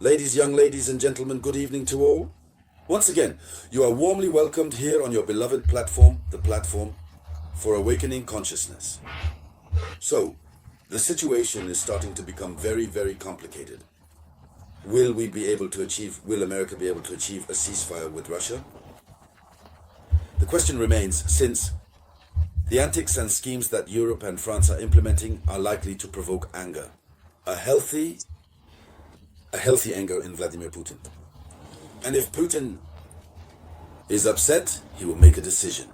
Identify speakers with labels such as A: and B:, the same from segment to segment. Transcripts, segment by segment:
A: Young ladies and gentlemen, good evening to all. Once again, you are warmly welcomed here on your beloved platform, the platform for awakening consciousness. So, the situation is starting to become very, very complicated. Will America be able to achieve a ceasefire with Russia? The question remains, since the antics and schemes that Europe and France are implementing are likely to provoke anger. A healthy anger in Vladimir Putin. And if Putin is upset, he will make a decision.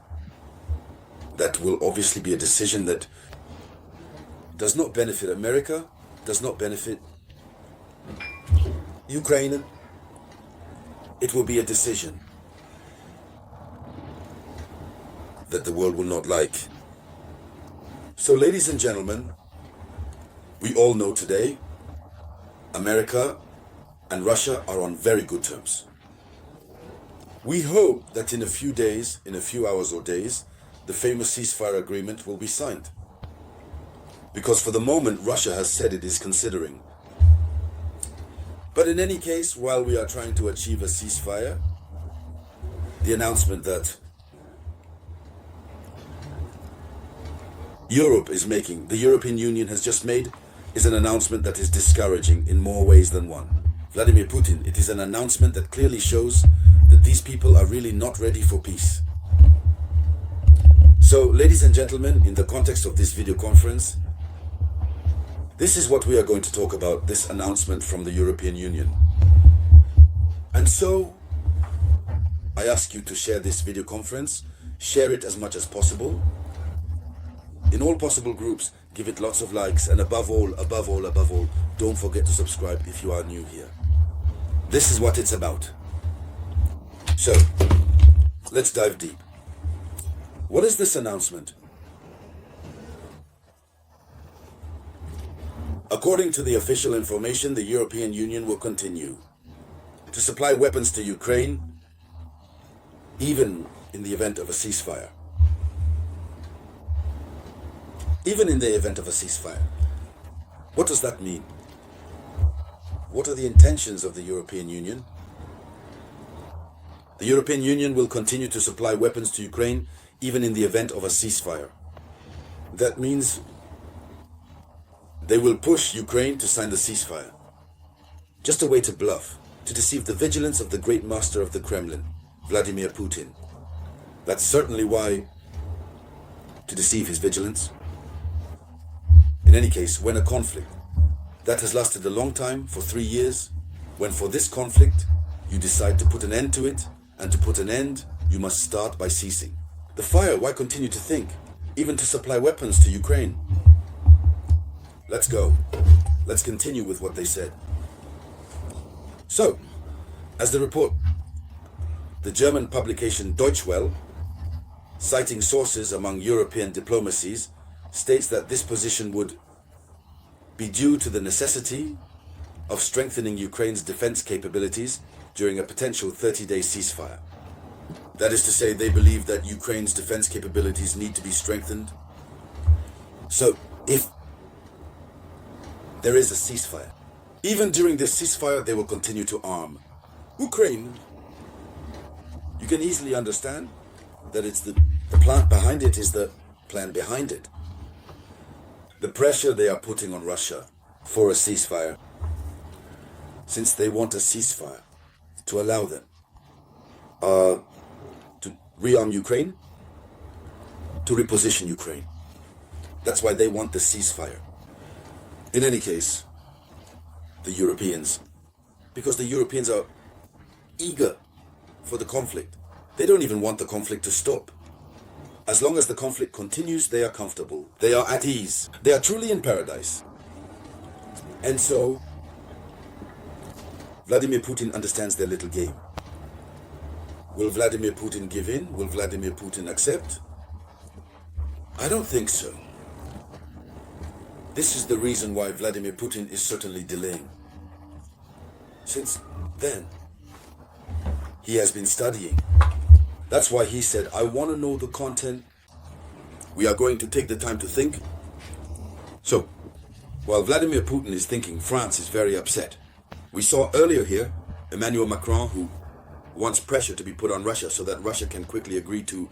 A: That will obviously be a decision that does not benefit America, does not benefit Ukraine. It will be a decision that the world will not like. So, ladies and gentlemen, we all know today America and Russia are on very good terms. We hope that in a few days, in a few hours or days, the famous ceasefire agreement will be signed. Because for the moment, Russia has said it is considering. But in any case, while we are trying to achieve a ceasefire, the announcement that the European Union has just made, is an announcement that is discouraging in more ways than one. Vladimir Putin, it is an announcement that clearly shows that these people are really not ready for peace. So, ladies and gentlemen, in the context of this video conference, this is what we are going to talk about, this announcement from the European Union. And so, I ask you to share this video conference, share it as much as possible, in all possible groups, give it lots of likes, and above all, don't forget to subscribe if you are new here. This is what it's about. So, let's dive deep. What is this announcement? According to the official information, the European Union will continue to supply weapons to Ukraine, even in the event of a ceasefire. Even in the event of a ceasefire. What does that mean? What are the intentions of the European Union? The European Union will continue to supply weapons to Ukraine even in the event of a ceasefire. That means they will push Ukraine to sign the ceasefire. Just a way to bluff, to deceive the vigilance of the great master of the Kremlin, Vladimir Putin. That's certainly why, to deceive his vigilance. In any case, when a conflict that has lasted a long time, for 3 years, when for this conflict you decide to put an end to it, and to put an end, you must start by ceasing the fire. Why continue to think, even to supply weapons to Ukraine? Let's go. Let's continue with what they said. So, as the report, the German publication Deutschwelle, citing sources among European diplomacies, states that this position would be due to the necessity of strengthening Ukraine's defense capabilities during a potential 30-day ceasefire. That is to say, they believe that Ukraine's defense capabilities need to be strengthened. So, if there is a ceasefire, even during this ceasefire, they will continue to arm Ukraine. You can easily understand that it's the plan behind it is the plan behind it. The pressure they are putting on Russia for a ceasefire, since they want a ceasefire to allow them to rearm Ukraine, to reposition Ukraine. That's why they want the ceasefire. In any case, the Europeans, because the Europeans are eager for the conflict. They don't even want the conflict to stop. As long as the conflict continues, they are comfortable. They are at ease. They are truly in paradise. And so, Vladimir Putin understands their little game. Will Vladimir Putin give in? Will Vladimir Putin accept? I don't think so. This is the reason why Vladimir Putin is certainly delaying. Since then, he has been studying. That's why he said, I want to know the content. We are going to take the time to think. So, while Vladimir Putin is thinking, France is very upset. We saw earlier here Emmanuel Macron, who wants pressure to be put on Russia so that Russia can quickly agree to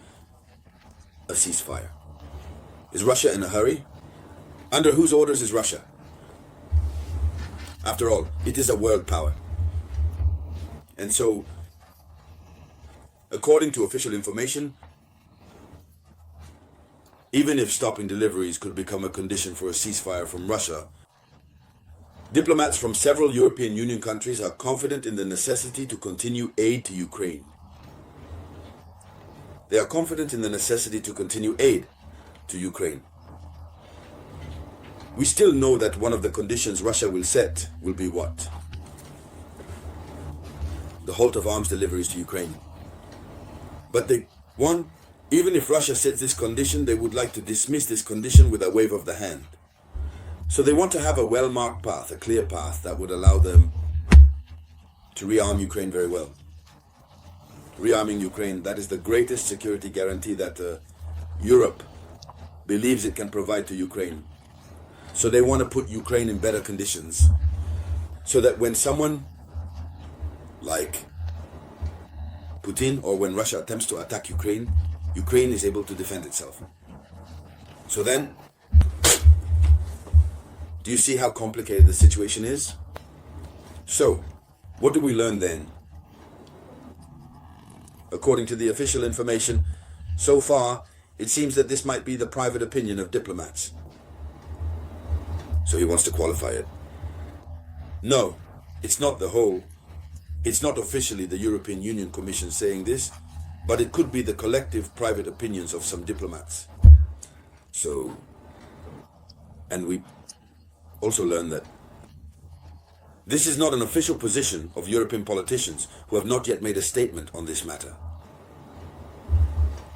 A: a ceasefire. Is Russia in a hurry? Under whose orders is Russia? After all, it is a world power. And so, according to official information, even if stopping deliveries could become a condition for a ceasefire from Russia, diplomats from several European Union countries are confident in the necessity to continue aid to Ukraine. They are confident in the necessity to continue aid to Ukraine. We still know that one of the conditions Russia will set will be what? The halt of arms deliveries to Ukraine. But even if Russia sets this condition, they would like to dismiss this condition with a wave of the hand. So they want to have a well-marked path, a clear path that would allow them to rearm Ukraine very well. Rearming Ukraine, that is the greatest security guarantee that Europe believes it can provide to Ukraine. So they want to put Ukraine in better conditions so that when someone like Putin or when Russia attempts to attack Ukraine, Ukraine is able to defend itself. So then, do you see how complicated the situation is? So, what do we learn then? According to the official information, so far, it seems that this might be the private opinion of diplomats. So he wants to qualify it. No, it's not it's not officially the European Union Commission saying this, but it could be the collective private opinions of some diplomats. So, and we also learn that this is not an official position of European politicians who have not yet made a statement on this matter.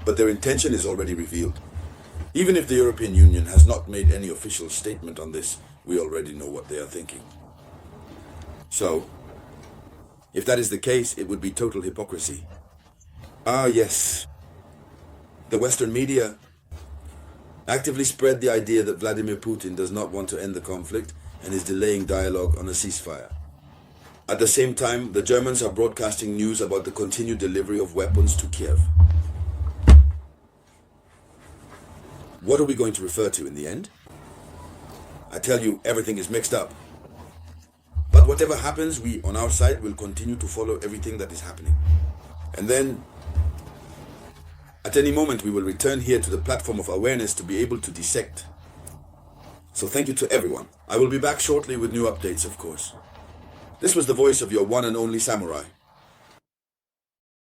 A: But their intention is already revealed. Even if the European Union has not made any official statement on this, we already know what they are thinking. So, if that is the case, it would be total hypocrisy. Ah, yes. The Western media actively spread the idea that Vladimir Putin does not want to end the conflict and is delaying dialogue on a ceasefire. At the same time, the Germans are broadcasting news about the continued delivery of weapons to Kiev. What are we going to refer to in the end? I tell you, everything is mixed up. But whatever happens, we on our side will continue to follow everything that is happening. And then, at any moment, we will return here to the platform of awareness to be able to dissect. So thank you to everyone. I will be back shortly with new updates, of course. This was the voice of your one and only samurai.